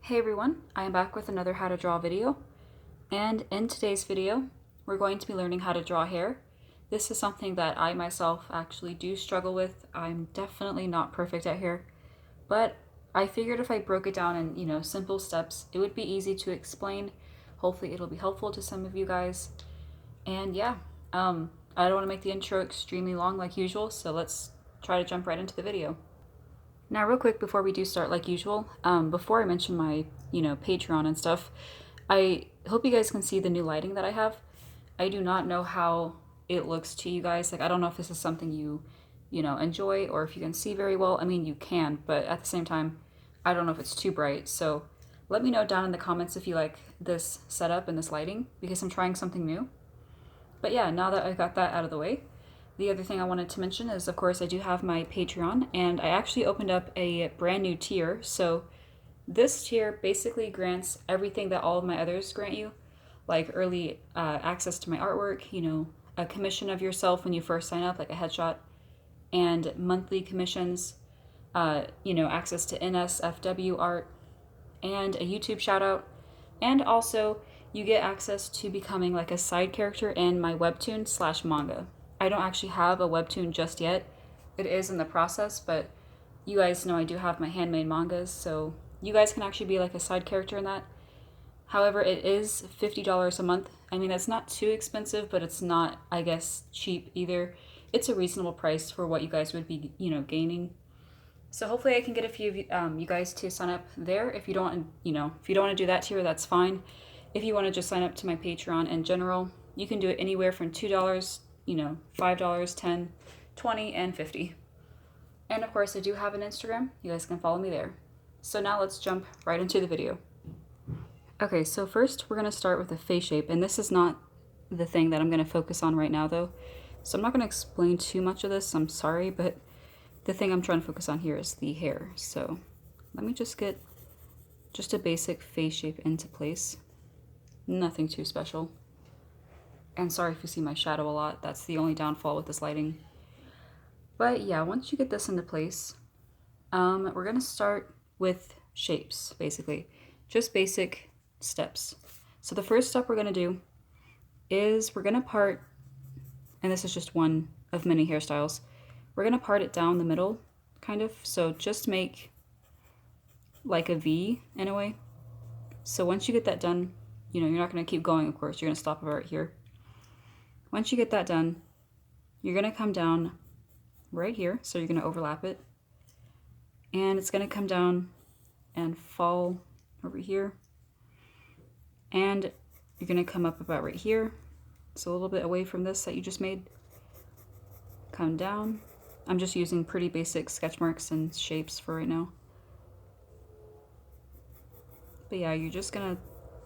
Hey everyone, I am back with another how to draw video, and in today's video we're going to be learning how to draw hair. This is something that I myself actually do struggle with. I'm definitely not perfect at hair, but I figured if I broke it down in, simple steps, it would be easy to explain. Hopefully it'll be helpful to some of you guys. And yeah, I don't want to make the intro extremely long like usual, so let's try to jump right into the video. Now, real quick before we do start, like usual, before I mention my, Patreon and stuff, I hope you guys can see the new lighting that I have. I do not know how it looks to you guys. Like, I don't know if this is something you enjoy or if you can see very well. I mean, you can, but at the same time, I don't know if it's too bright. So let me know down in the comments if you like this setup and this lighting because I'm trying something new. But yeah, now that I got that out of the way, the other thing I wanted to mention is, of course, I do have my Patreon, and I actually opened up a brand new tier. So this tier basically grants everything that all of my others grant you, like early access to my artwork, a commission of yourself when you first sign up, like a headshot, and monthly commissions, access to NSFW art, and a YouTube shout out, and also you get access to becoming like a side character in my webtoon slash manga. I don't actually have a webtoon just yet. It is in the process, but you guys know I do have my handmade mangas, so you guys can actually be like a side character in that. However, it is $50 a month. I mean, it's not too expensive, but it's not, I guess, cheap either. It's a reasonable price for what you guys would be, gaining. So hopefully I can get a few of you guys to sign up there. If you don't, if you don't want to do that tier, that's fine. If you want to just sign up to my Patreon in general, you can do it anywhere from $2, $5, 10, 20, and 50. And of course, I do have an Instagram. You guys can follow me there. So now let's jump right into the video. Okay, so first we're going to start with the face shape, and this is not the thing that I'm going to focus on right now though. So I'm not going to explain too much of this, I'm sorry, but the thing I'm trying to focus on here is the hair. So let me just get just a basic face shape into place. Nothing too special. And sorry if you see my shadow a lot, that's the only downfall with this lighting. But yeah, once you get this into place, we're gonna start with shapes, basically. Just basic steps. So the first step we're gonna do is we're gonna part, and this is just one of many hairstyles, we're gonna part it down the middle, kind of. So just make like a V in a way. So once you get that done, you're not gonna keep going, of course, you're gonna stop right here. Once you get that done, you're gonna come down right here, so you're gonna overlap it, and it's gonna come down and fall over here, and you're gonna come up about right here, so a little bit away from this that you just made, come down. I'm just using pretty basic sketch marks and shapes for right now. But yeah, you're just gonna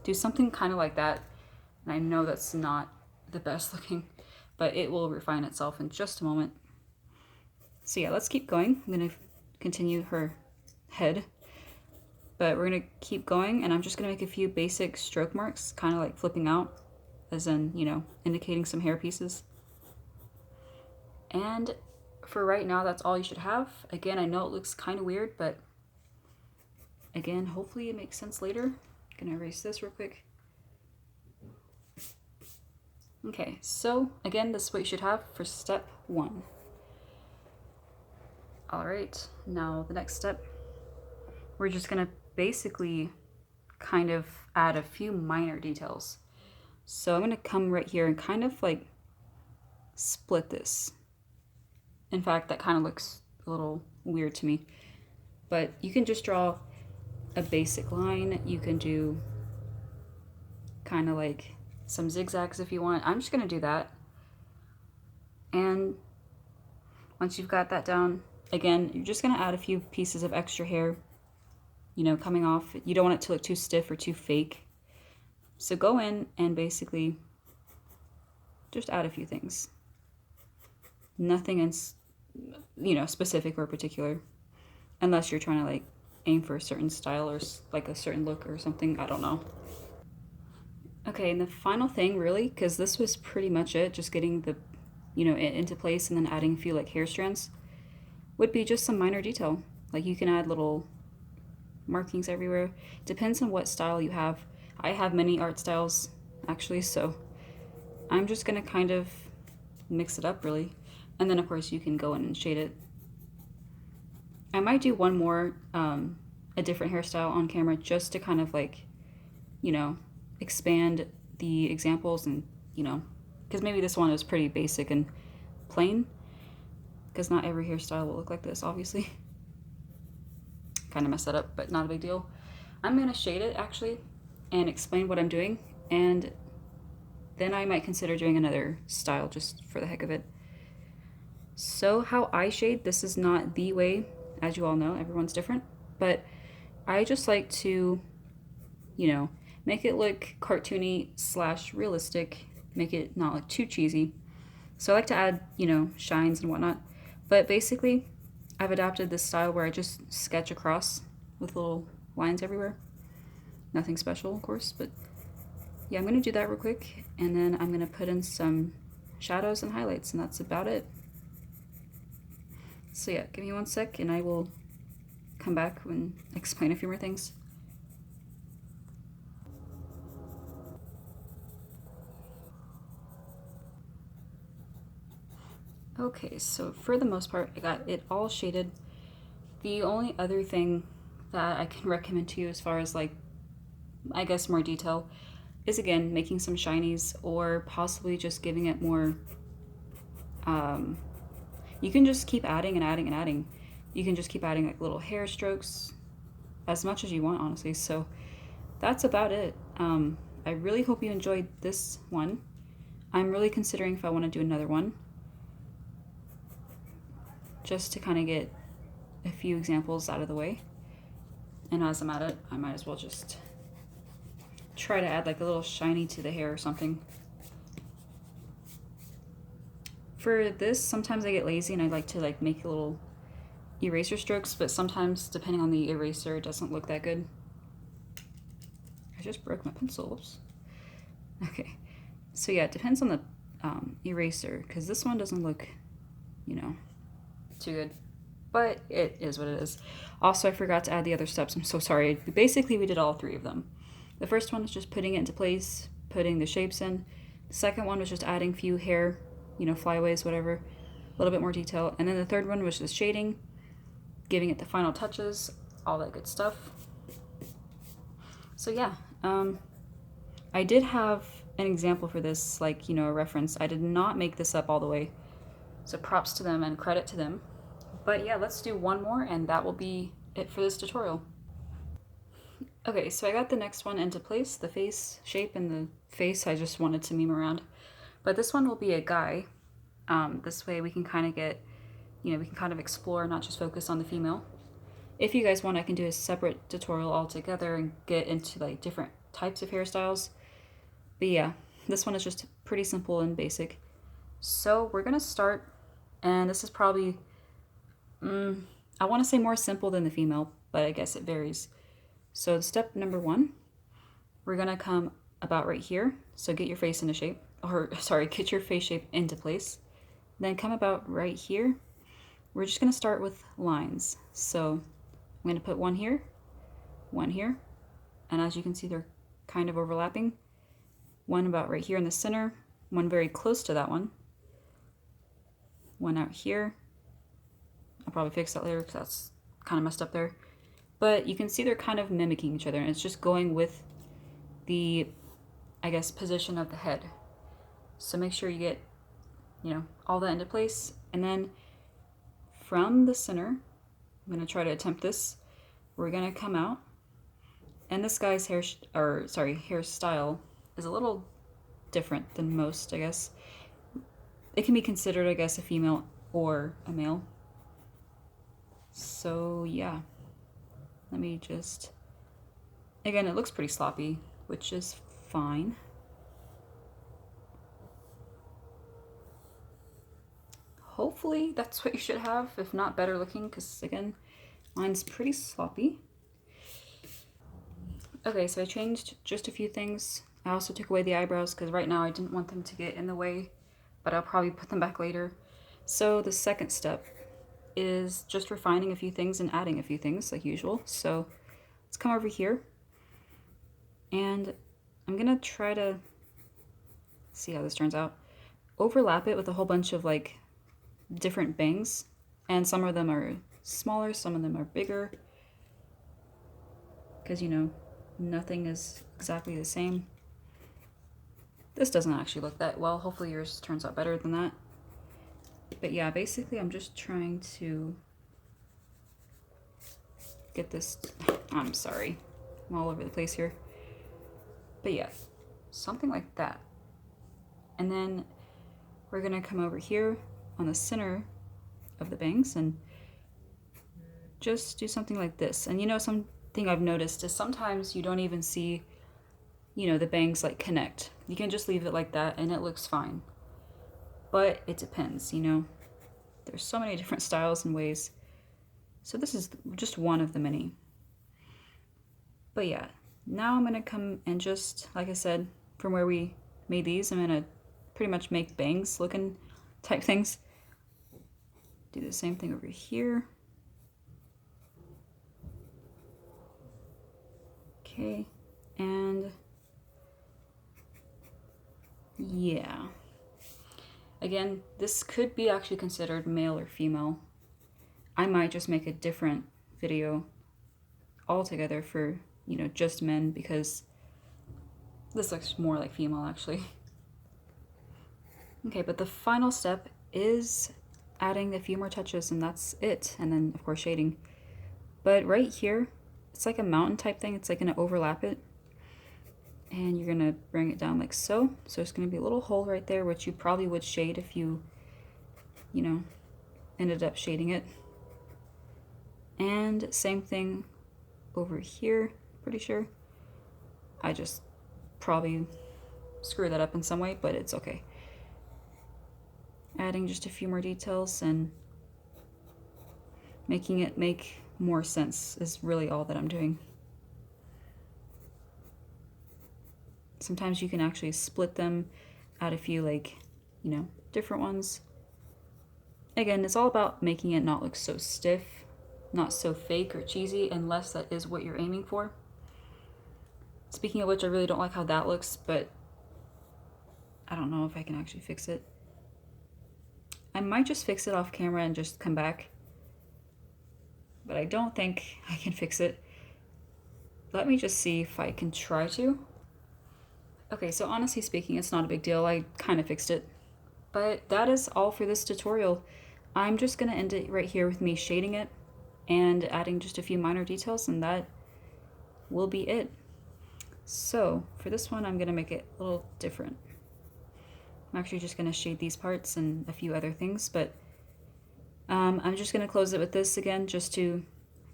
do something kind of like that, and I know that's not the best looking, but it will refine itself in just a moment. So yeah, let's keep going. I'm gonna continue her head, but we're gonna keep going, and I'm just gonna make a few basic stroke marks, kind of like flipping out, as in, indicating some hair pieces. And for right now, that's all you should have. Again, I know it looks kind of weird, but again, hopefully it makes sense later. I'm gonna erase this real quick. Okay, so again, this is what you should have for step 1. All right, now the next step, we're just gonna basically kind of add a few minor details. So I'm gonna come right here and kind of like split this. In fact, that kind of looks a little weird to me, but you can just draw a basic line. You can do kind of like some zigzags if you want. I'm just gonna do that. And once you've got that down, again, you're just gonna add a few pieces of extra hair, coming off. You don't want it to look too stiff or too fake. So go in and basically just add a few things. Nothing in, specific or particular, unless you're trying to like aim for a certain style or like a certain look or something, I don't know. Okay, and the final thing really, because this was pretty much it, just getting the, it into place and then adding a few like hair strands, would be just some minor detail. Like you can add little markings everywhere. Depends on what style you have. I have many art styles actually, so I'm just gonna kind of mix it up really. And then of course you can go in and shade it. I might do one more, a different hairstyle on camera just to kind of like, you know, expand the examples and, you know, because maybe this one is pretty basic and plain, because not every hairstyle will look like this, obviously. Kind of messed that up, but not a big deal. I'm gonna shade it actually and explain what I'm doing, and then I might consider doing another style just for the heck of it. So how I shade, this is not the way, as you all know, everyone's different, but I just like to, you know, make it look cartoony / realistic, make it not look too cheesy. So I like to add, you know, shines and whatnot, but basically I've adapted this style where I just sketch across with little lines everywhere. Nothing special, of course, but yeah, I'm gonna do that real quick, and then I'm gonna put in some shadows and highlights, and that's about it. So yeah, give me one sec and I will come back and explain a few more things. Okay, so for the most part, I got it all shaded. The only other thing that I can recommend to you as far as like, I guess more detail, is again, making some shinies or possibly just giving it more, you can just keep adding and adding and adding. You can just keep adding like little hair strokes as much as you want, honestly. So that's about it. I really hope you enjoyed this one. I'm really considering if I want to do another one, just to kind of get a few examples out of the way. And as I'm at it, I might as well just try to add like a little shiny to the hair or something. For this, sometimes I get lazy and I like to like make little eraser strokes, but sometimes depending on the eraser, it doesn't look that good. I just broke my pencil, whoops. Okay, so yeah, it depends on the eraser, because this one doesn't look, you know, too good, but it is what it is. Also, I forgot to add the other steps, I'm so sorry. Basically, we did all three of them. The first one was just putting it into place, putting the shapes in. The second one was just adding a few hair, you know, flyaways, whatever, a little bit more detail. And then the third one was just shading, giving it the final touches, all that good stuff. So yeah, I did have an example for this, like, you know, a reference. I did not make this up all the way, so props to them and credit to them. But yeah, let's do one more and that will be it for this tutorial. Okay, so I got the next one into place, the face shape and the face I just wanted to meme around. But this one will be a guy. This way we can kind of get, you know, we can kind of explore, not just focus on the female. If you guys want, I can do a separate tutorial altogether and get into like different types of hairstyles. But yeah, this one is just pretty simple and basic. So we're gonna start, and this is probably, I want to say more simple than the female, but I guess it varies. So step number one, we're gonna come about right here. So get your face into shape, or sorry, get your face shape into place. Then come about right here. We're just gonna start with lines. So I'm gonna put one here, and as you can see, they're kind of overlapping. One about right here in the center, one very close to that one out here. I'll probably fix that later because that's kind of messed up there. But you can see they're kind of mimicking each other, and it's just going with the, I guess, position of the head. So make sure you get, you know, all that into place. And then from the center, I'm gonna try to attempt this. We're gonna come out, and this guy's hairstyle is a little different than most, I guess. It can be considered, I guess, a female or a male. So yeah, let me just, again, it looks pretty sloppy, which is fine. Hopefully that's what you should have, if not better looking, because again, mine's pretty sloppy. Okay, so I changed just a few things. I also took away the eyebrows because right now I didn't want them to get in the way, but I'll probably put them back later. So the second step is just refining a few things and adding a few things like usual. So let's come over here and I'm gonna try to see how this turns out. Overlap it with a whole bunch of like different bangs, and some of them are smaller, some of them are bigger, because you know, nothing is exactly the same. This doesn't actually look that well. Hopefully yours turns out better than that. But yeah, basically I'm just trying to get this, I'm sorry, I'm all over the place here. But yeah, something like that. And then we're gonna come over here on the center of the bangs and just do something like this. And you know, something I've noticed is sometimes you don't even see, you know, the bangs like connect. You can just leave it like that and it looks fine. But it depends, you know. There's so many different styles and ways. So this is just one of the many. But yeah, now I'm gonna come and just, like I said, from where we made these, I'm gonna pretty much make bangs looking type things. Do the same thing over here. Okay, and yeah. Again, this could be actually considered male or female. I might just make a different video altogether for, you know, just men, because this looks more like female actually. Okay, but the final step is adding a few more touches and that's it. And then of course shading. But right here, it's like a mountain type thing. It's like gonna overlap it. And you're gonna bring it down like so. So there's gonna be a little hole right there, which you probably would shade if you know, ended up shading it. And same thing over here, pretty sure. I just probably screwed that up in some way, but it's okay. Adding just a few more details and making it make more sense is really all that I'm doing. Sometimes you can actually split them, add a few like, you know, different ones. Again, it's all about making it not look so stiff, not so fake or cheesy, unless that is what you're aiming for. Speaking of which, I really don't like how that looks, but I don't know if I can actually fix it. I might just fix it off camera and just come back, but I don't think I can fix it. Let me just see if I can try to. Okay, so honestly speaking, it's not a big deal. I kind of fixed it. But that is all for this tutorial. I'm just gonna end it right here with me shading it and adding just a few minor details, and that will be it. So for this one, I'm gonna make it a little different. I'm actually just gonna shade these parts and a few other things, but I'm just gonna close it with this again, just to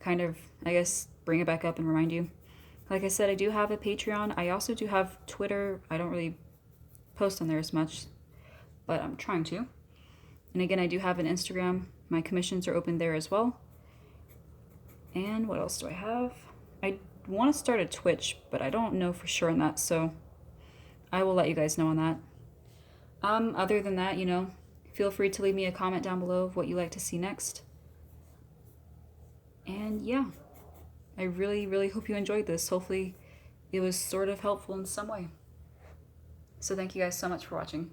kind of, I guess, bring it back up and remind you. Like I said, I do have a Patreon. I also do have Twitter. I don't really post on there as much, but I'm trying to. And again, I do have an Instagram. My commissions are open there as well. And what else do I have? I want to start a Twitch, but I don't know for sure on that, so I will let you guys know on that. Other than that, you know, feel free to leave me a comment down below of what you like to see next. And yeah, I really, really hope you enjoyed this. Hopefully it was sort of helpful in some way. So thank you guys so much for watching.